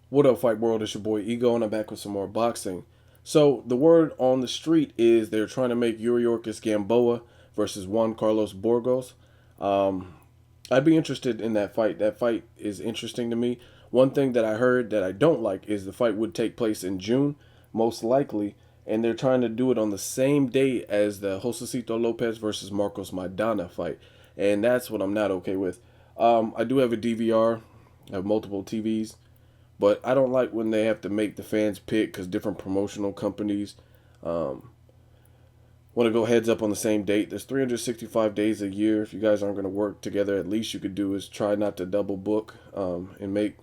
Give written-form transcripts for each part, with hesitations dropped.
What up, Fight World? It's your boy Ego, and I'm back with some more boxing. So, the word on the street is they're trying to make Yuriorkis Gamboa versus Juan Carlos Burgos. Um, I'd be interested in that fight. That fight is interesting to me. One thing that I heard that I don't like is the fight would take place in June, most likely, and they're trying to do it on the same day as the Josecito Lopez versus Marcos Maidana fight, and that's what I'm not okay with. I do have a DVR, I have multiple TVs, but I don't like when they have to make the fans pick because different promotional companies um, want to go heads up on the same date. There's 365 days a year. If you guys aren't going to work together, at least you could do is try not to double book and make,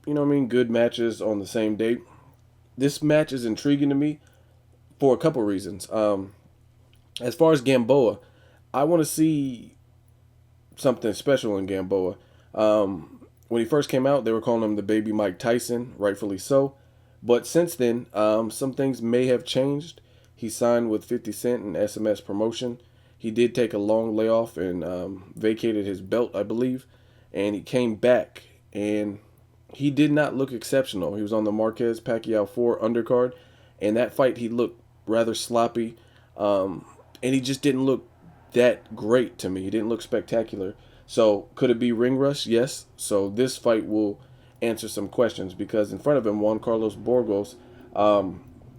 good matches on the same date. This match is intriguing to me for a couple reasons. As far as Gamboa, I want to see something special in Gamboa. When he first came out, they were calling him the baby Mike Tyson, rightfully so. But since then, some things may have changed. He signed with 50 Cent and SMS Promotion. He did take a long layoff and vacated his belt, I believe. And he came back, and he did not look exceptional. He was on the Marquez Pacquiao 4 undercard, and that fight he looked rather sloppy, and he just didn't look that great to me. He didn't look spectacular. So could it be ring rust? Yes. So this fight will answer some questions because in front of him, Juan Carlos Burgos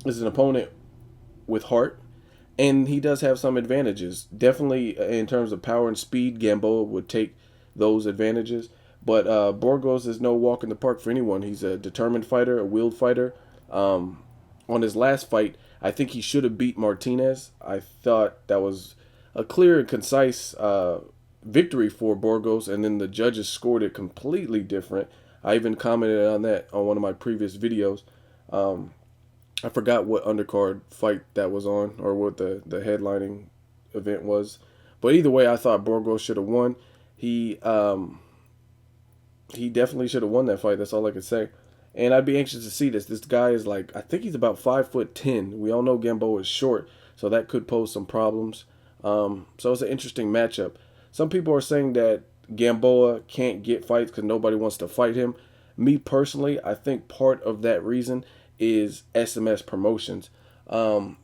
is an opponent with heart, and he does have some advantages. Definitely in terms of power and speed, Gamboa would take those advantages. But Burgos is no walk in the park for anyone. He's a determined fighter, a willed fighter. On his last fight, I think he should have beat Martinez. I thought that was a clear and concise victory for Burgos, and then the judges scored it completely different. I even commented on that on one of my previous videos. I forgot what undercard fight that was on or what the headlining event was. But either way, I thought Burgos should have won. He definitely should have won that fight. That's all I could say. And I'd be anxious to see this. This guy is like, I think he's about 5'10". We all know Gamboa is short, so that could pose some problems. So it's an interesting matchup. Some people are saying that Gamboa can't get fights because nobody wants to fight him. Me personally, I think part of that reason is SMS promotions.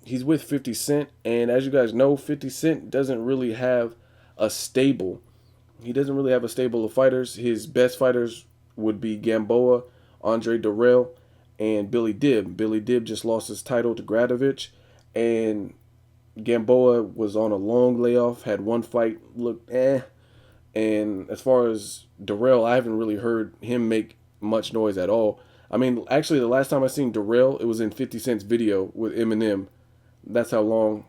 He's with 50 Cent, and as you guys know, 50 Cent doesn't really have a stable. He doesn't really have a stable of fighters. His best fighters would be Gamboa, Andre Durrell, and Billy Dib. Billy Dib just lost his title to Gradovich, and Gamboa was on a long layoff, had one fight, looked eh. And as far as Durrell, I haven't really heard him make much noise at all. I mean, actually, the last time I seen Durrell, it was in 50 Cent's video with Eminem. That's how long.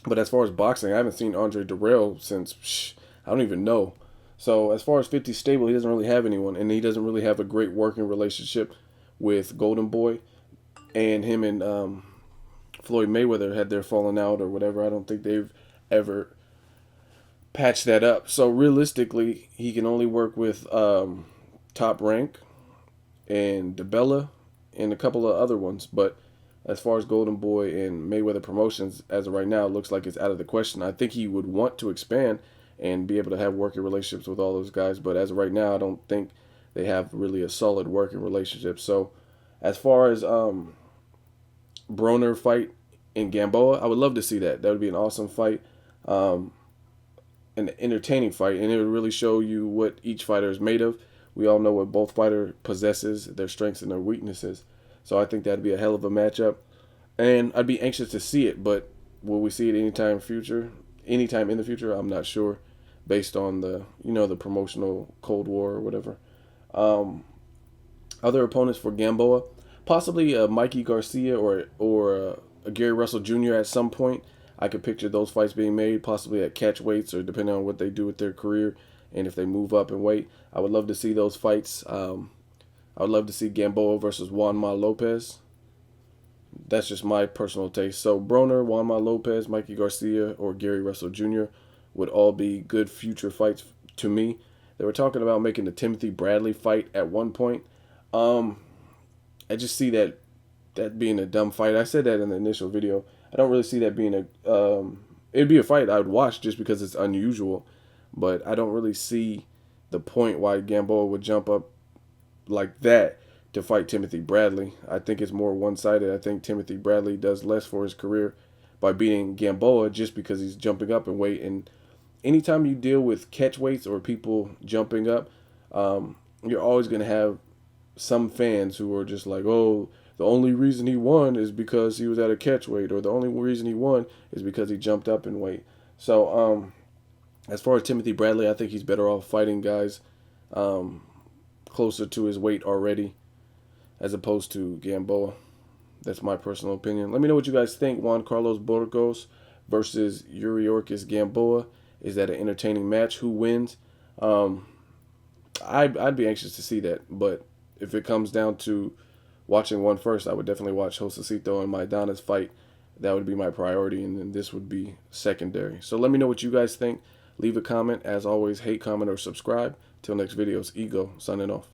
But as far as boxing, I haven't seen Andre Durrell since, I don't even know. So as far as 50 stable, he doesn't really have anyone, and he doesn't really have a great working relationship with Golden Boy, and him and Floyd Mayweather had their falling out or whatever. I don't think they've ever patched that up. So realistically, he can only work with Top Rank and DeBella and a couple of other ones. But as far as Golden Boy and Mayweather Promotions, as of right now, it looks like it's out of the question. I think he would want to expand and be able to have working relationships with all those guys. But as of right now, I don't think they have really a solid working relationship. So as far as Broner fight in Gamboa, I would love to see that. That would be an awesome fight, an entertaining fight, and it would really show you what each fighter is made of. We all know what both fighter possesses, their strengths and their weaknesses. So I think that'd be a hell of a matchup, and I'd be anxious to see it. But will we see it anytime in the future? I'm not sure, based on the promotional Cold War or whatever. Um, Other opponents for Gamboa, possibly Mikey Garcia or Gary Russell Jr. at some point. I could picture those fights being made, possibly at catch weights or depending on what they do with their career and if they move up in weight. I would love to see those fights. I would love to see Gamboa versus Juanma Lopez. That's just my personal taste. So Broner, Juanma Lopez, Mikey Garcia, or Gary Russell Jr. would all be good future fights to me. They were talking about making the Timothy Bradley fight at one point. Um, I just see that being a dumb fight. I said that in the initial video. I don't really see that being it'd be a fight I would watch just because it's unusual, but I don't really see the point why Gamboa would jump up like that to fight Timothy Bradley. I think it's more one-sided. I think Timothy Bradley does less for his career by beating Gamboa just because he's jumping up in weight. And anytime you deal with catch weights or people jumping up, you're always going to have some fans who are just like, oh, the only reason he won is because he was at a catch weight, or the only reason he won is because he jumped up in weight. So, as far as Timothy Bradley, I think he's better off fighting guys closer to his weight already, as opposed to Gamboa. That's my personal opinion. Let me know what you guys think. Juan Carlos Burgos versus Yuriorkis Gamboa. Is that an entertaining match? Who wins? I'd be anxious to see that, but if it comes down to watching one first, I would definitely watch Josecito and Maidana's fight. That would be my priority, and then this would be secondary. So let me know what you guys think. Leave a comment. As always, hate, comment, or subscribe. Till next videos, Ego, signing off.